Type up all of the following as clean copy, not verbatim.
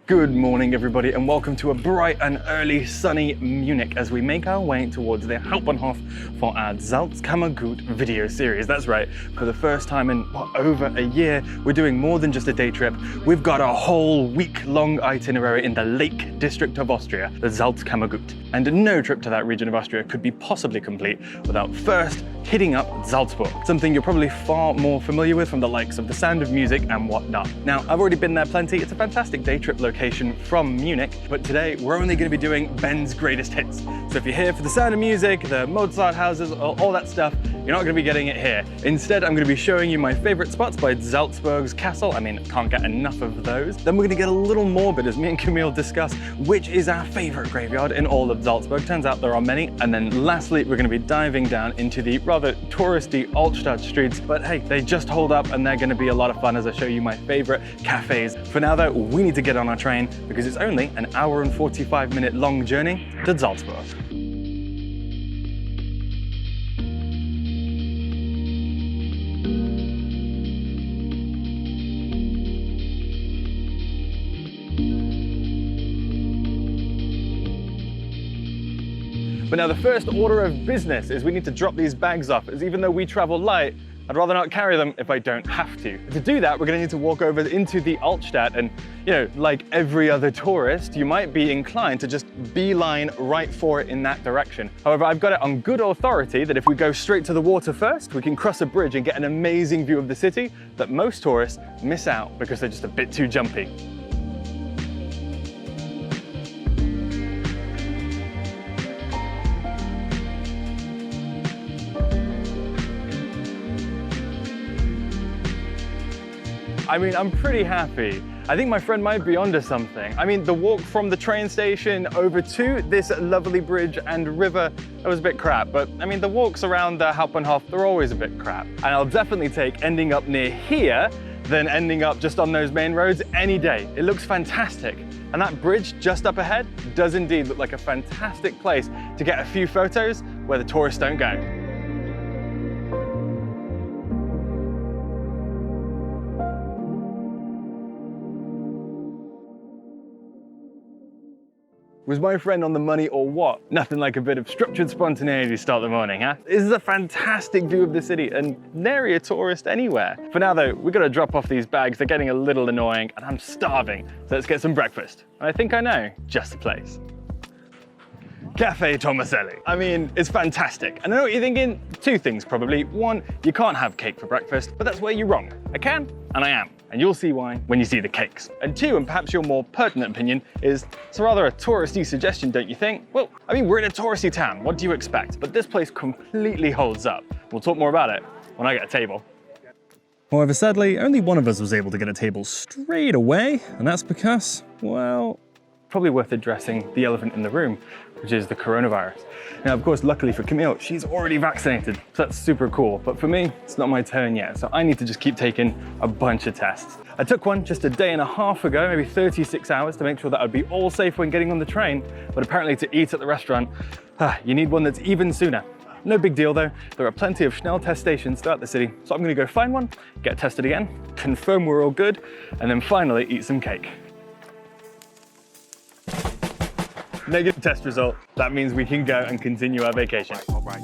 Good morning everybody and welcome to a bright and early sunny Munich as we make our way towards the Hauptbahnhof for our Salzkammergut video series. That's right, for the first time in over a year, we're doing more than just a day trip. We've got a whole week-long itinerary in the Lake District of Austria, the Salzkammergut. And no trip to that region of Austria could be possibly complete without first hitting up Salzburg, something you're probably far more familiar with from the likes of The Sound of Music and whatnot. Now, I've already been there plenty. It's a fantastic day trip location from Munich, but today we're only going to be doing Ben's greatest hits. So if you're here for The Sound of Music, the Mozart houses, all that stuff, you're not going to be getting it here. Instead, I'm going to be showing you my favorite spots by Salzburg's castle. I mean, can't get enough of those. Then we're going to get a little morbid as me and Camille discuss which is our favorite graveyard in all of Salzburg. Turns out there are many. And then lastly, we're going to be diving down into the rather touristy Altstadt streets, but hey, they just hold up and they're going to be a lot of fun as I show you my favorite cafes. For now though, we need to get on our train because it's only an hour and 45-minute long journey to Salzburg. But now the first order of business is we need to drop these bags off, as even though we travel light, I'd rather not carry them if I don't have to. To do that, we're gonna need to walk over into the Altstadt and, you know, like every other tourist, you might be inclined to just beeline right for it in that direction. However, I've got it on good authority that if we go straight to the water first, we can cross a bridge and get an amazing view of the city that most tourists miss out because they're just a bit too jumpy. I mean, I'm pretty happy. I think my friend might be onto something. I mean, the walk from the train station over to this lovely bridge and river, it was a bit crap. But I mean, the walks around the Hauptbahnhof, they're always a bit crap. And I'll definitely take ending up near here than ending up just on those main roads any day. It looks fantastic. And that bridge just up ahead does indeed look like a fantastic place to get a few photos where the tourists don't go. Was my friend on the money or what? Nothing like a bit of structured spontaneity to start the morning, huh? This is a fantastic view of the city and nary a tourist anywhere. For now though, we've got to drop off these bags. They're getting a little annoying and I'm starving. So let's get some breakfast. And I think I know just the place. Cafe Tomaselli. I mean, it's fantastic. And I know what you're thinking, two things probably. One, you can't have cake for breakfast, but that's where you're wrong. I can, and I am. And you'll see why when you see the cakes. And two, and perhaps your more pertinent opinion, is it's rather a touristy suggestion, don't you think? Well, I mean, we're in a touristy town. What do you expect? But this place completely holds up. We'll talk more about it when I get a table. However, sadly, only one of us was able to get a table straight away, and that's because, well, probably worth addressing the elephant in the room, which is the coronavirus. Now, of course, luckily for Camille, she's already vaccinated, so that's super cool. But for me, it's not my turn yet, so I need to just keep taking a bunch of tests. I took one just a day and a half ago, maybe 36 hours, to make sure that I'd be all safe when getting on the train. But apparently to eat at the restaurant, you need one that's even sooner. No big deal though, there are plenty of Schnell test stations throughout the city, so I'm gonna go find one, get tested again, confirm we're all good, and then finally eat some cake. Negative test result. That means we can go and continue our vacation. All right.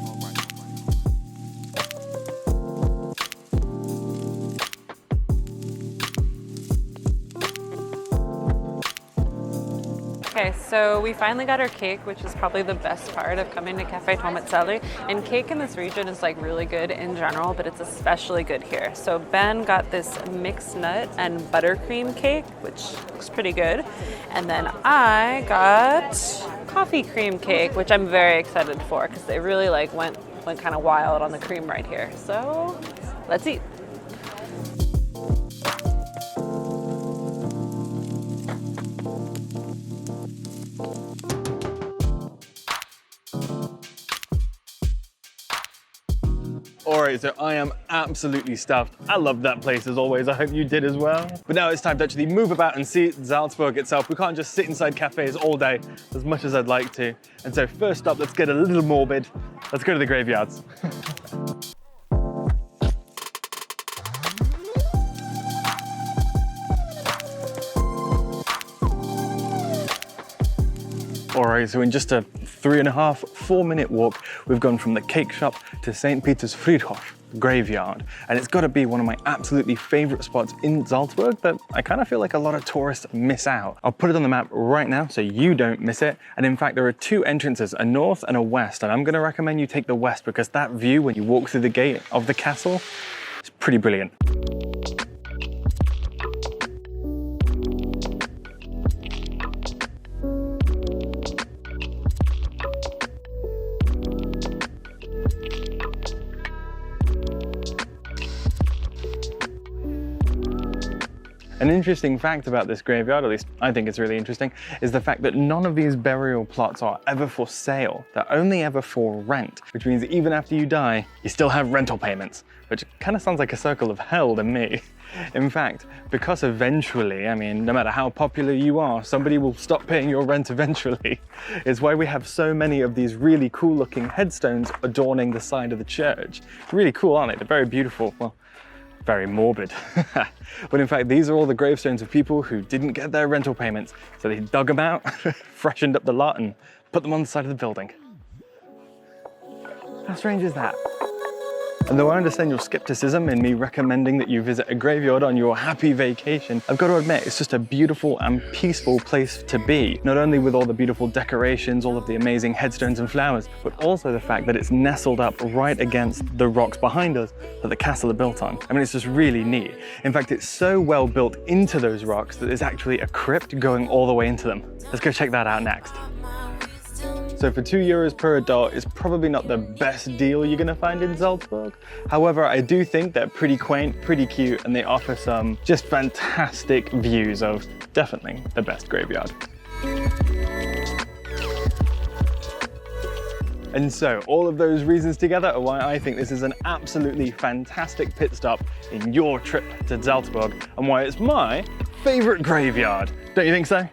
Okay, so we finally got our cake, which is probably the best part of coming to Cafe Tomaselli. And cake in this region is like really good in general, but it's especially good here. So Ben got this mixed nut and buttercream cake, which looks pretty good. And then I got coffee cream cake, which I'm very excited for because they really like went kind of wild on the cream right here. So let's eat. All right, so I am absolutely stuffed. I loved that place as always. I hope you did as well. But now it's time to actually move about and see Salzburg itself. We can't just sit inside cafes all day as much as I'd like to. And so first up, let's get a little morbid. Let's go to the graveyards. All right, so in just a 3.5–4 minute walk, we've gone from the cake shop to St. Peter's Friedhof graveyard. And it's gotta be one of my absolutely favorite spots in Salzburg that I kind of feel like a lot of tourists miss out. I'll put it on the map right now so you don't miss it. And in fact, there are 2 entrances, a north and a west. And I'm gonna recommend you take the west because that view when you walk through the gate of the castle is pretty brilliant. An interesting fact about this graveyard, at least I think it's really interesting, is the fact that none of these burial plots are ever for sale. They're only ever for rent, which means that even after you die, you still have rental payments, which kind of sounds like a circle of hell to me. In fact, because eventually, I mean, no matter how popular you are, somebody will stop paying your rent eventually. It's why we have so many of these really cool looking headstones adorning the side of the church. Really cool, aren't they? They're very beautiful. Well, very morbid. But in fact, these are all the gravestones of people who didn't get their rental payments. So they dug them out, freshened up the lot and put them on the side of the building. How strange is that? And though I understand your skepticism in me recommending that you visit a graveyard on your happy vacation, I've got to admit it's just a beautiful and peaceful place to be. Not only with all the beautiful decorations, all of the amazing headstones and flowers, but also the fact that it's nestled up right against the rocks behind us that the castle are built on. I mean, it's just really neat. In fact, it's so well built into those rocks that there's actually a crypt going all the way into them. Let's go check that out next. So for €2 per adult, it's probably not the best deal you're gonna find in Salzburg. However, I do think they're pretty quaint, pretty cute, and they offer some just fantastic views of definitely the best graveyard. And so all of those reasons together are why I think this is an absolutely fantastic pit stop in your trip to Salzburg and why it's my favorite graveyard. Don't you think so?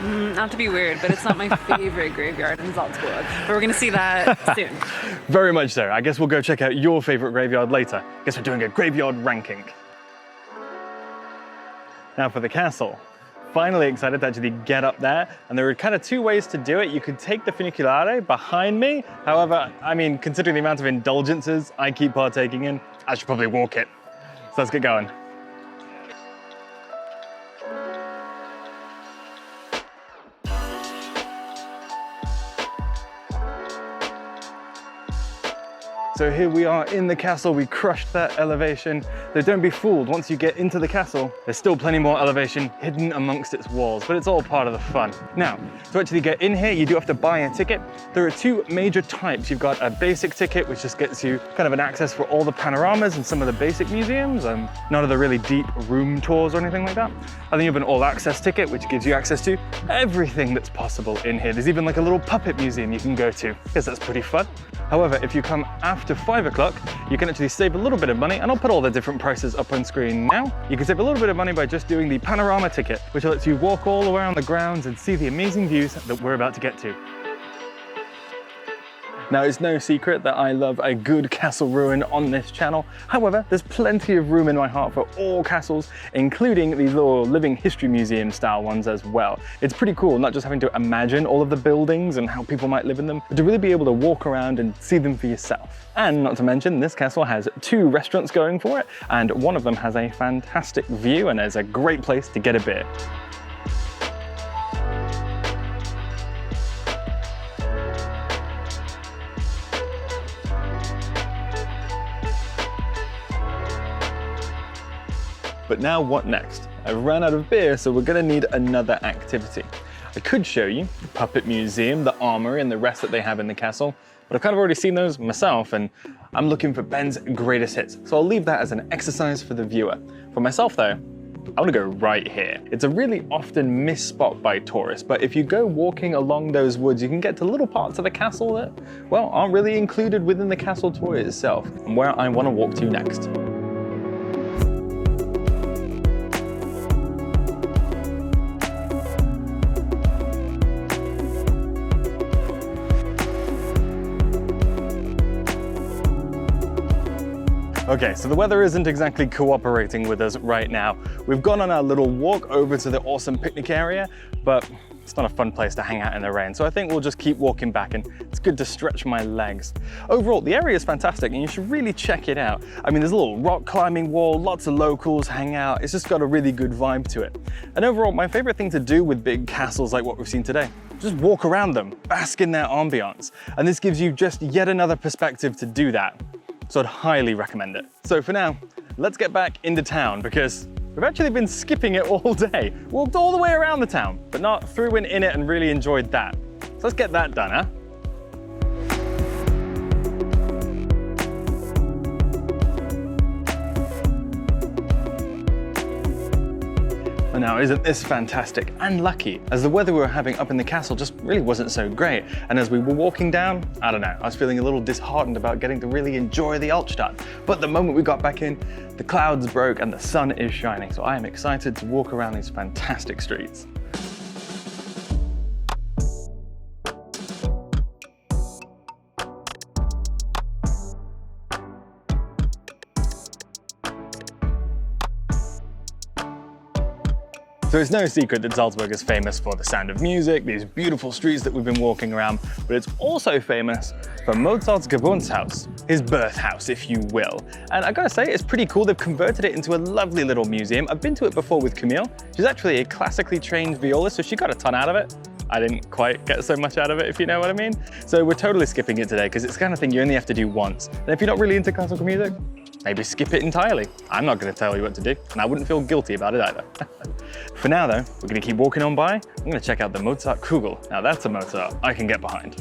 Not to be weird, but it's not my favorite graveyard in Salzburg. But we're gonna see that soon. Very much so. I guess we'll go check out your favorite graveyard later. Guess we're doing a graveyard ranking. Now for the castle. Finally excited to actually get up there. And there are kind of 2 ways to do it. You could take the funiculare behind me. However, I mean, considering the amount of indulgences I keep partaking in, I should probably walk it. So let's get going. So here we are in the castle, we crushed that elevation. Though don't be fooled, once you get into the castle, there's still plenty more elevation hidden amongst its walls, but it's all part of the fun. Now, to actually get in here, you do have to buy a ticket. There are 2 major types. You've got a basic ticket, which just gets you kind of an access for all the panoramas and some of the basic museums, none of the really deep room tours or anything like that. And then you have an all access ticket, which gives you access to everything that's possible in here. There's even like a little puppet museum you can go to, because that's pretty fun. However, if you come after 5 o'clock, you can actually save a little bit of money, and I'll put all the different prices up on screen now. You can save a little bit of money by just doing the Panorama Ticket, which lets you walk all around the grounds and see the amazing views that we're about to get to. Now, it's no secret that I love a good castle ruin on this channel. However, there's plenty of room in my heart for all castles, including these little living history museum style ones as well. It's pretty cool, not just having to imagine all of the buildings and how people might live in them, but to really be able to walk around and see them for yourself. And not to mention, this castle has 2 restaurants going for it, and one of them has a fantastic view and is a great place to get a beer. But now what next? I've run out of beer, so we're gonna need another activity. I could show you the puppet museum, the armory, and the rest that they have in the castle, but I've kind of already seen those myself, and I'm looking for Ben's greatest hits. So I'll leave that as an exercise for the viewer. For myself though, I want to go right here. It's a really often missed spot by tourists, but if you go walking along those woods, you can get to little parts of the castle that, well, aren't really included within the castle tour itself, and where I want to walk to next. Okay, so the weather isn't exactly cooperating with us right now. We've gone on our little walk over to the awesome picnic area, but it's not a fun place to hang out in the rain, so I think we'll just keep walking back, and it's good to stretch my legs. Overall, the area is fantastic and you should really check it out. I mean, there's a little rock climbing wall, lots of locals hang out, it's just got a really good vibe to it. And overall, my favorite thing to do with big castles like what we've seen today, just walk around them, bask in their ambiance. And this gives you just yet another perspective to do that. So I'd highly recommend it. So for now, let's get back into town because we've actually been skipping it all day. Walked all the way around the town, but not through and in it and really enjoyed that. So let's get that done, huh? Now, isn't this fantastic and lucky, as the weather we were having up in the castle just really wasn't so great. And as we were walking down, I don't know, I was feeling a little disheartened about getting to really enjoy the Altstadt. But the moment we got back in, the clouds broke and the sun is shining. So I am excited to walk around these fantastic streets. So it's no secret that Salzburg is famous for the sound of music, these beautiful streets that we've been walking around, but it's also famous for Mozart's Geburtshaus, his birth house, if you will. And I gotta say, it's pretty cool. They've converted it into a lovely little museum. I've been to it before with Camille. She's actually a classically trained violist, so she got a ton out of it. I didn't quite get so much out of it, if you know what I mean. So we're totally skipping it today, because it's the kind of thing you only have to do once. And if you're not really into classical music, maybe skip it entirely. I'm not going to tell you what to do, and I wouldn't feel guilty about it either. For now though, we're going to keep walking on by. I'm going to check out the Mozart Kugel. Now that's a Mozart I can get behind.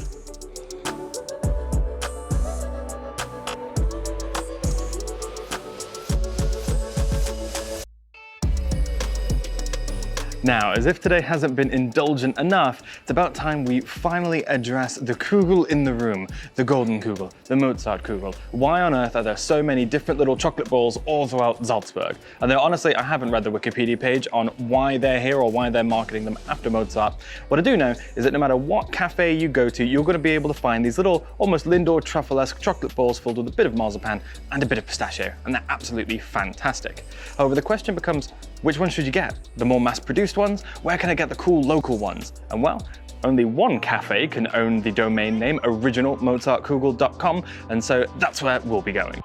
Now, as if today hasn't been indulgent enough, it's about time we finally address the Kugel in the room, the golden Kugel, the Mozart Kugel. Why on earth are there so many different little chocolate balls all throughout Salzburg? And though honestly, I haven't read the Wikipedia page on why they're here or why they're marketing them after Mozart. What I do know is that no matter what cafe you go to, you're going to be able to find these little, almost Lindor truffle-esque chocolate balls filled with a bit of marzipan and a bit of pistachio, and they're absolutely fantastic. However, the question becomes, which one should you get? The more mass-produced ones? Where can I get the cool local ones? And well, only one cafe can own the domain name originalmozartkugel.com, and so that's where we'll be going.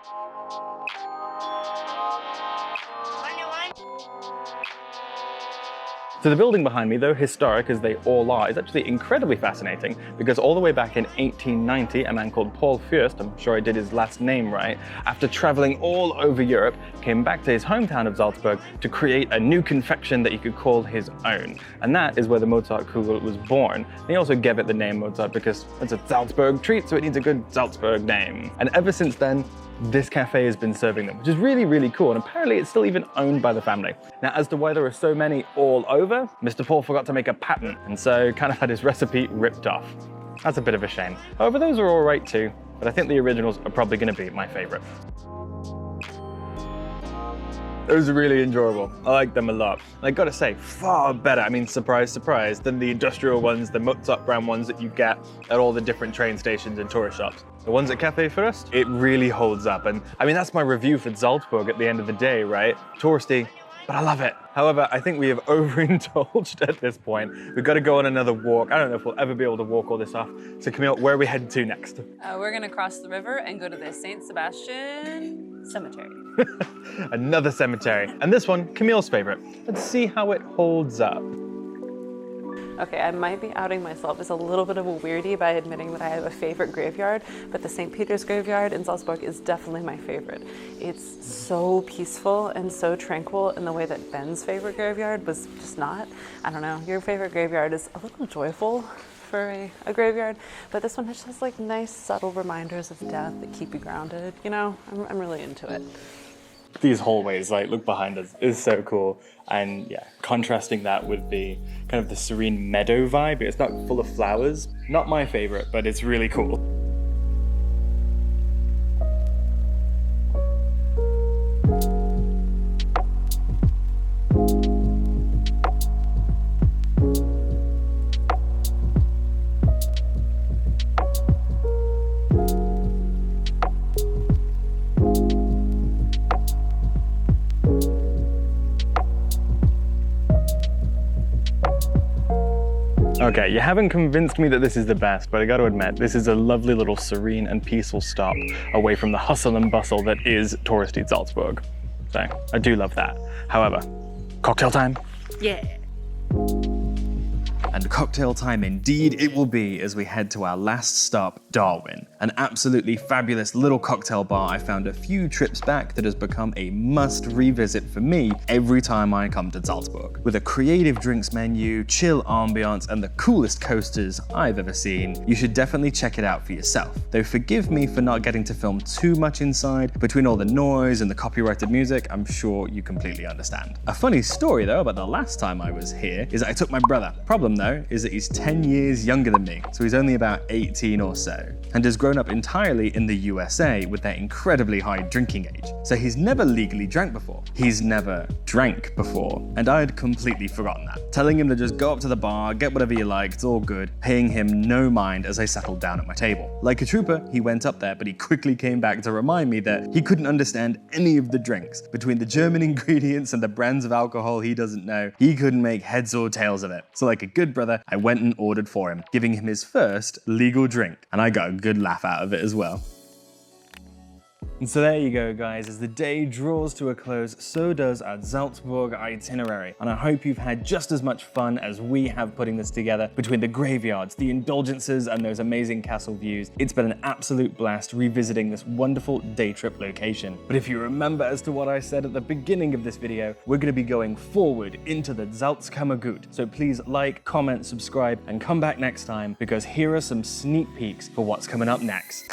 So the building behind me, though historic as they all are, is actually incredibly fascinating because all the way back in 1890, a man called Paul Fürst, I'm sure I did his last name right, after traveling all over Europe, came back to his hometown of Salzburg to create a new confection that he could call his own. And that is where the Mozart Kugel was born. And he also gave it the name Mozart because it's a Salzburg treat, so it needs a good Salzburg name. And ever since then, this cafe has been serving them, which is really, really cool. And apparently it's still even owned by the family. Now, as to why there are so many all over, Mr. Paul forgot to make a patent, and so kind of had his recipe ripped off. That's a bit of a shame. However, those are all right too, but I think the originals are probably going to be my favorite. Those are really enjoyable. I like them a lot. And I gotta say, far better, I mean, surprise, surprise, than the industrial ones, the Mozart brand ones that you get at all the different train stations and tourist shops. The ones at Cafe Tomaselli, it really holds up. And I mean, that's my review for Salzburg at the end of the day, right? Touristy, but I love it. However, I think we have overindulged at this point. We've got to go on another walk. I don't know if we'll ever be able to walk all this off. So Camille, where are we headed to next? We're gonna cross the river and go to the St. Sebastian Cemetery. Another cemetery. And this one, Camille's favorite. Let's see how it holds up. Okay, I might be outing myself as a little bit of a weirdie by admitting that I have a favorite graveyard, but the St. Peter's graveyard in Salzburg is definitely my favorite. It's so peaceful and so tranquil in the way that Ben's favorite graveyard was just not. I don't know, your favorite graveyard is a little joyful for a graveyard, but this one just has like nice subtle reminders of death that keep you grounded. You know, I'm really into it. these hallways, like look behind us, is so cool. And yeah, contrasting that with the kind of the serene meadow vibe. It's not full of flowers. Not my favorite, but it's really cool. Okay, you haven't convinced me that this is the best, but I gotta admit, this is a lovely little serene and peaceful stop away from the hustle and bustle that is touristy Salzburg. So, I do love that. However, cocktail time? Yeah. And cocktail time indeed it will be as we head to our last stop, Darwin. An absolutely fabulous little cocktail bar I found a few trips back that has become a must revisit for me every time I come to Salzburg. With a creative drinks menu, chill ambiance, and the coolest coasters I've ever seen, you should definitely check it out for yourself. Though forgive me for not getting to film too much inside. Between all the noise and the copyrighted music, I'm sure you completely understand. A funny story though about the last time I was here is that I took my brother. Problem though is that he's 10 years younger than me, so he's only about 18 or so, and has grown up entirely in the USA with their incredibly high drinking age. So he's never legally drank before. He's never drank before, and I had completely forgotten that. Telling him to just go up to the bar, get whatever you like, it's all good, paying him no mind as I settled down at my table. Like a trooper, he went up there, but he quickly came back to remind me that he couldn't understand any of the drinks. Between the German ingredients and the brands of alcohol he doesn't know, he couldn't make heads or tails of it. So like a good brother, I went and ordered for him, giving him his first legal drink, and I got a good laugh out of it as well. And so there you go, guys. As the day draws to a close, so does our Salzburg itinerary. And I hope you've had just as much fun as we have putting this together. Between the graveyards, the indulgences, and those amazing castle views, it's been an absolute blast revisiting this wonderful day trip location. But if you remember as to what I said at the beginning of this video, we're going to be going forward into the Salzkammergut. So please like, comment, subscribe, and come back next time, because here are some sneak peeks for what's coming up next.